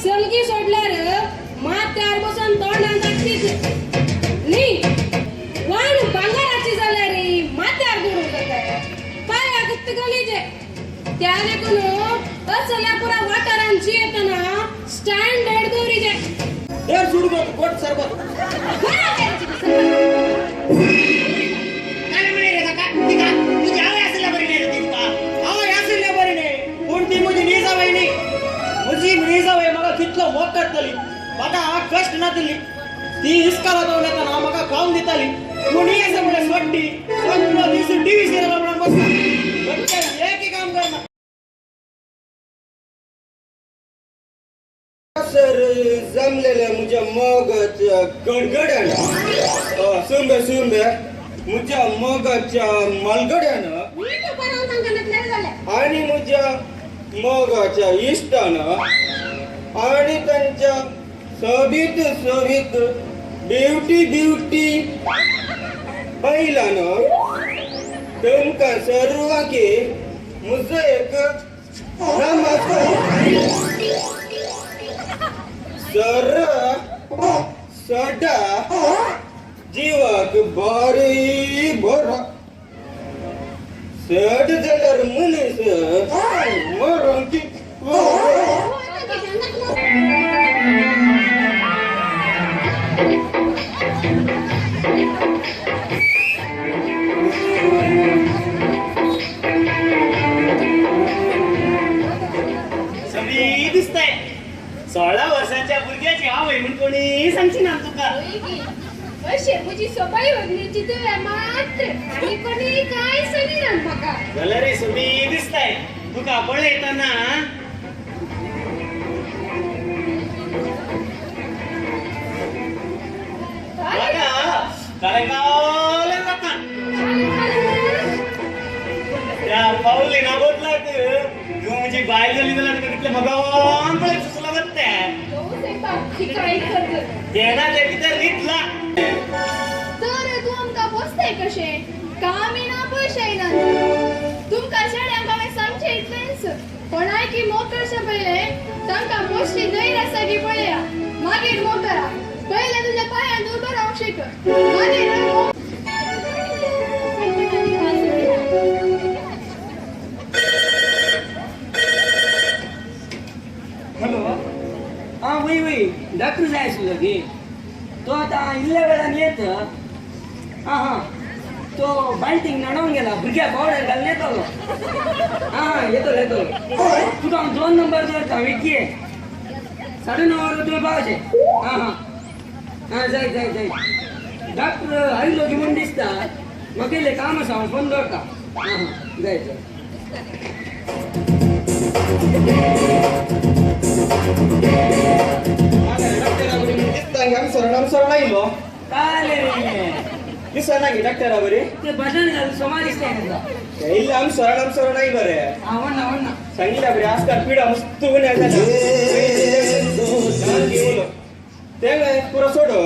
सलगी सोडल्यार माथ्यार बसून तोंडान जागतीच न्ही वाण भांगाराची जाल्यार माथ्यार दुरून जाता पाया गुप्त गलीचे त्या देखून असल्या पुरा वाठारांची येतना स्टँडर्ड दवरीचे देर सुरू कर कोट सरबत काय म्हणे रे काका तिका तुझी आवय असल्या बरी नाही रे तिका आवय असल्या बरी नाही कोणती मुजी निजावय नाही मुजी निजावय मला कितलो मोग करतली म्हाका कष्ट ना दिली ती हिसकाला दवरतना म्हाका खाऊन दिताली कोणी असं म्हणे सोडली सोडलो दिस टीव्ही सिरियल म्हणून बसला एक काम करना सर जमलेल्या मुझ्या मगाच्या गडगड्यानं सुंबे सुंबे मुझ्या मगाच्या मलगड्यानं आणि मुझ्या मगाच्या इष्टानं आणि त्यांच्या सवित सवित ब्युटी ब्युटी बैलानं तुमका सर्वांके मुझं एक नमस्कार सर सडा जीवाक बारी बरा सड जाल्यार मनीस मरण की सगळी दिसतंय 16 वर्षांच्या भुरग्याची आवय म्हणून कोणी सांगची ना तुका शेपूची सोपाई वगैरेची तर मात्र आणि कोणी काय सनी ना म्हाका झालं रे सगळी दिसतंय तुका बळ येताना काय गावले जाता त्या पाऊली ना बोलला तू म्हणजे बाय झाली ना तिथले भगवान पण सुसला बत्त्या देना ते किती रीतला तर तू आमका बसताय कशे कामी ना पैशाय ना तुमका शेड्यांका हांवें सांगचे इतलेंच पण आय की मोटरच्या पयले तांकां पोस्टी दैर आसा की पळया मागीर मोटरा पयले तुज्या पांयान उबो रावंक शिक मागीर हॅलो हा वय वय डॉक्टर जाय आशिल्लो गे तो आता इल्ल्या वेळान येत हा हा तो बाल्टीक नडोवन गेला भुरग्याक पावडर घालून येतलो हा येतलो येतलो तुका हांव 2 नंबर दवरता विकी 9:30 वर तुवें पावचे हा हा हा जाय जाय जाय डॉक्टर आयलो की म्हूण दिसता म्हाका इल्लें काम आसा हांव फोन दवरता हा हा जाय जाय सरळ आयलो काले दिसना की डॉक्टरा बरी ते बटन घालून सोमा दिसते इल्ले आमी सरळ नाही बरे आवडना आवडना सांगितल्या बरी आजकाल पिढा मस्त ते पुरो सोडो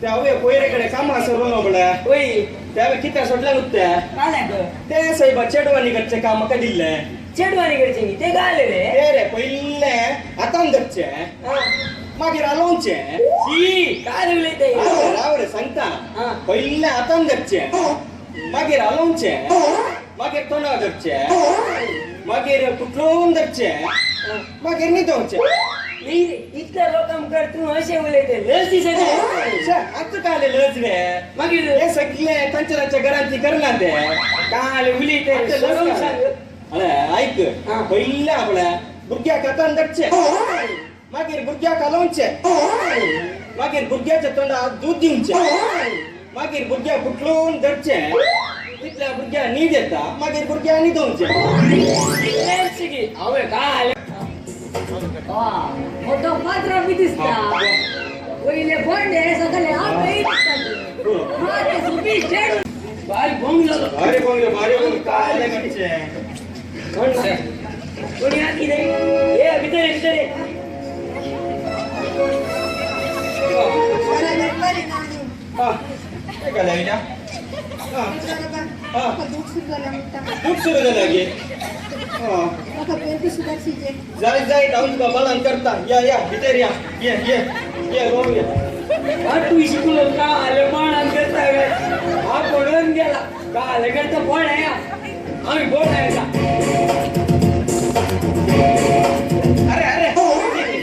ते हांवे पयरेकडे कामां सरलो म्हणल्या वय ते हांवें कित्याक सोडल्या नुकत्या ते साहेबा चेडवानीकडचे काम म्हाका दिल्ले चेडवानीकडचे न्ही ते गाले रे ते रे पयले हातान धरचे मागीर आलोवचे शी काय उलयते राव रे सांगता पयले हातान धरचे मागीर आलोवचे मागीर तोंडार धरचे मागीर कुटलून धरचे मागीर न्हिदोवचे इतल्या लोकांक कर तूं अशें उलयते लस दिसता आतां काले लस रे मागीर हे सगळे तांच्या घरांतली करना ते काले उलयते अरे ऐक पयले आपल्या भुरग्याक हातान धरचे मागीर भुरग्याक आलोवचे मागीर भुरग्याच्या तोंडाक दूध दिवचे मागीर भुरग्याक कुटलून धरचे तितल्या भुरग्याक न्हीद येता मागीर भुरग्याक न्हिदोवचे हांवें काय मोठो पात्र बी दिसता पहिले बंडे सगळे आपले भारी भोंग झालो भारी भोंग काय लागचे कोणी आकी नाही ए भितर ये हा काय लावल्या हा. बघा, हा. बघा, दूध सुद्धा लागतं. खूप सुरू झालं गे हा बघा, पेरती सुद्धा शिजे. जाय जाऊन तुका बलान करता या भितर या ये रोम ये तू शिकलो का आले पण करता हा पडून गेला का आले करता पण आहे आम्ही बोल आहे का अरे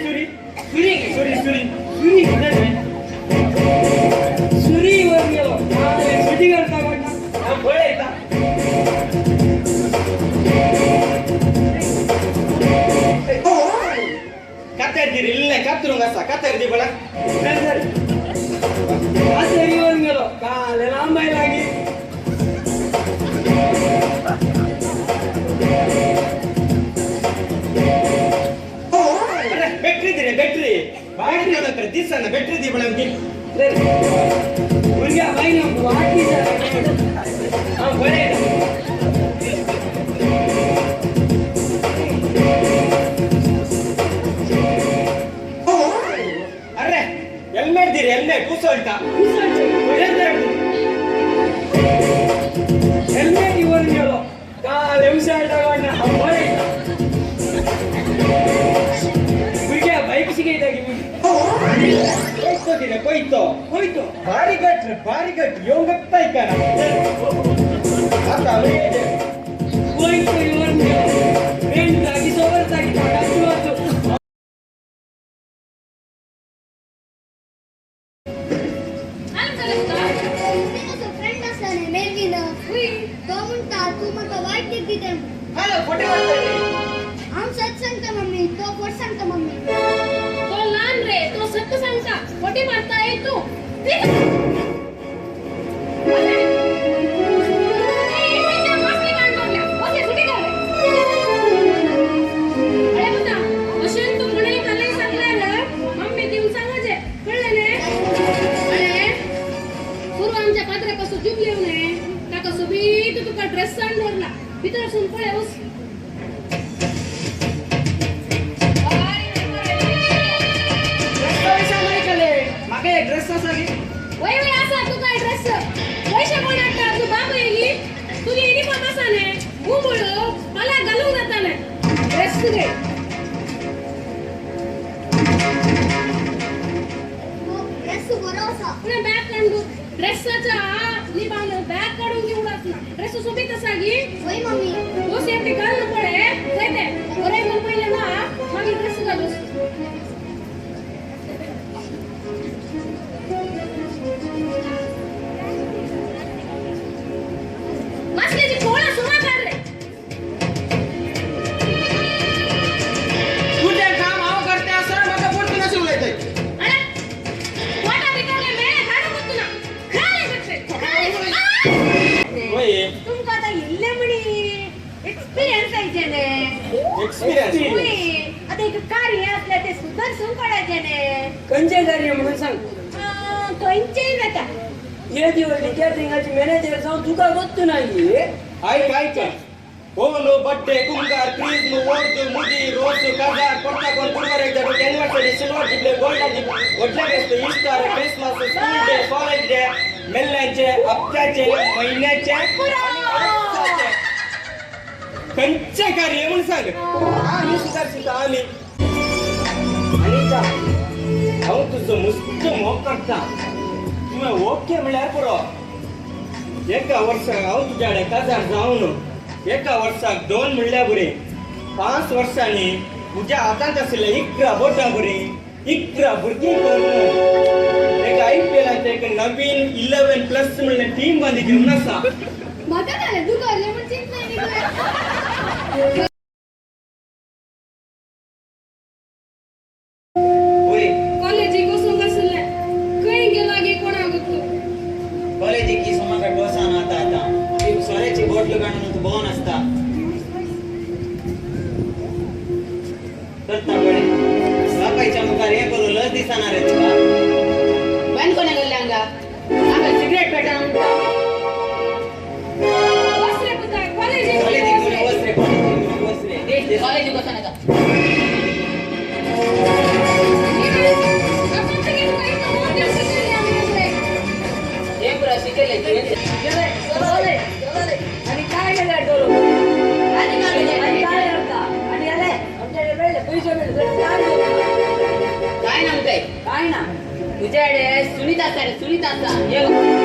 सुरी सुरी सुरी सुरी सुरी सुरीवर गेलो सुटी करता का फळ आहे का ಕತ್ತರ್ದಿರಿ ಇಲ್ಲ ಕತ್ತರುಂಗಸ ಕತ್ತರ್ದಿ ಬಳ सुरीवर गेलो का आले लांबायलागी अरे बेट्री दिरे बेट्री बाहेर नंतर दिसना बेट्री दी बळ की मुलगा बाई नको वाटी हा फळ आहे अरे हेल्मेट दिरे हेल्मेट कुसळता हेल्मेट इवर गेलो का लेवसाय टाकून फळ आहे मुलगा बाईक शिकायचा की मी कोयतो दिरे कोयतो होयतो भारी गट येऊन गप्पाय का आता होयतो इवर गेलो ट्रेन जागी सोबत जागी टाकायची वाटतो तो म्हणता तू मला वाईट दिसते हॅलो फोटो वाटतोय आम सच सांगता मम्मी तो खोट सांगता मम्मी तो लहान रे, तो सत्य सांगता. खोटी मारता ये तू. ए, इकडच्या मासली कान तोडल्या. ओके, सुटी कर रे. अरे बता, अशेन तू म्हणे कालही सांगलाय ना, मम्मी देऊन सांगायचे. कळलं ने? अरे, पूर्व आमच्या पात्रापासून जुब येऊ नये. काका सुबी तू तुका ड्रेस सांडवरला. भितर असून पळेऊस. मागे ड्रेस असा की वय असा तू काय ड्रेस पैसे कोण आणतात तू बाप येई तुझी युनिफॉर्म असा ने मुंबळ मला घालून जाता नाही ड्रेस तुझे ड्रेस बरो असा पुन्हा बॅग काढू ड्रेसचा निभाव बॅग काढून घेऊनच ना ड्रेस सोबत असा की वय मम्मी तो सेफ्टी घालून पडे जाते बरे मग पहिले ना मागे ड्रेस घालूस मासल्याची पोळा सुमा काढ रे तुझे काम आव करते असं मला पोट नसे उलयतय अरे वाटा बिकारले मेळे काढू मग तुला खाले बघते होय तुमका आता इल्ले म्हणी एक्सपिरियन्स आहे ने एक्सपिरियन्स आता एक कार्य असलं ते सुदर्शन काढायचे ने कंचे कार्य म्हणून सांग कोणचे नका ये दिवस कॅटरिंगाची मॅनेजर जाऊन तुका ಗೊತ್ತು नाही ऐक ओलो बड्डे कुंगार क्रीज वर्द मुदी रोज काजार कोणता कोण कुडवर एकदा anniversary silver jubilee gold jubilee वडला गेस्ट Easter Christmas school day college day मेल्ल्याचे हप्त्याचे महिन्याचे कंचे कार्य म्हणून सांग आम्ही सुधारशील आम्ही आणि हांव तुझं मस्त मोग करता तुम्ही ओके म्हणल्यार पुरो एका वर्साक हांव तुज्या कडेन काजार जावन एका वर्साक 2 म्हणल्यार बरे 5 वर्सांनी तुज्या हातांत आशिल्ले 11 बोटां बरी 11 भुरगीं करून एक IPL एक नवीन 11+ म्हणले टीम बांदी घेवन आसा म्हाका जालें तू घरले म्हण चिंत नाही निघले होय कॉलेजी कसं बसले काही गेला गे कोणा ಗೊತ್ತು कॉलेजिकी सोमाकट बसान आता एक सोऱ्याची बोटल काढून तू बोन असता करता बळे बापायच्या मुखार हे करू लस दिसणार आहे तुका बंद कोणा गेले अंगा आम्हाला सिगरेट पेटा बसरे पुता कॉलेजी कॉलेजिकी वस्त्रे कॉलेजी कसं नका एक राशी केले शेडे सुनीता आसा रे सुनीता आसा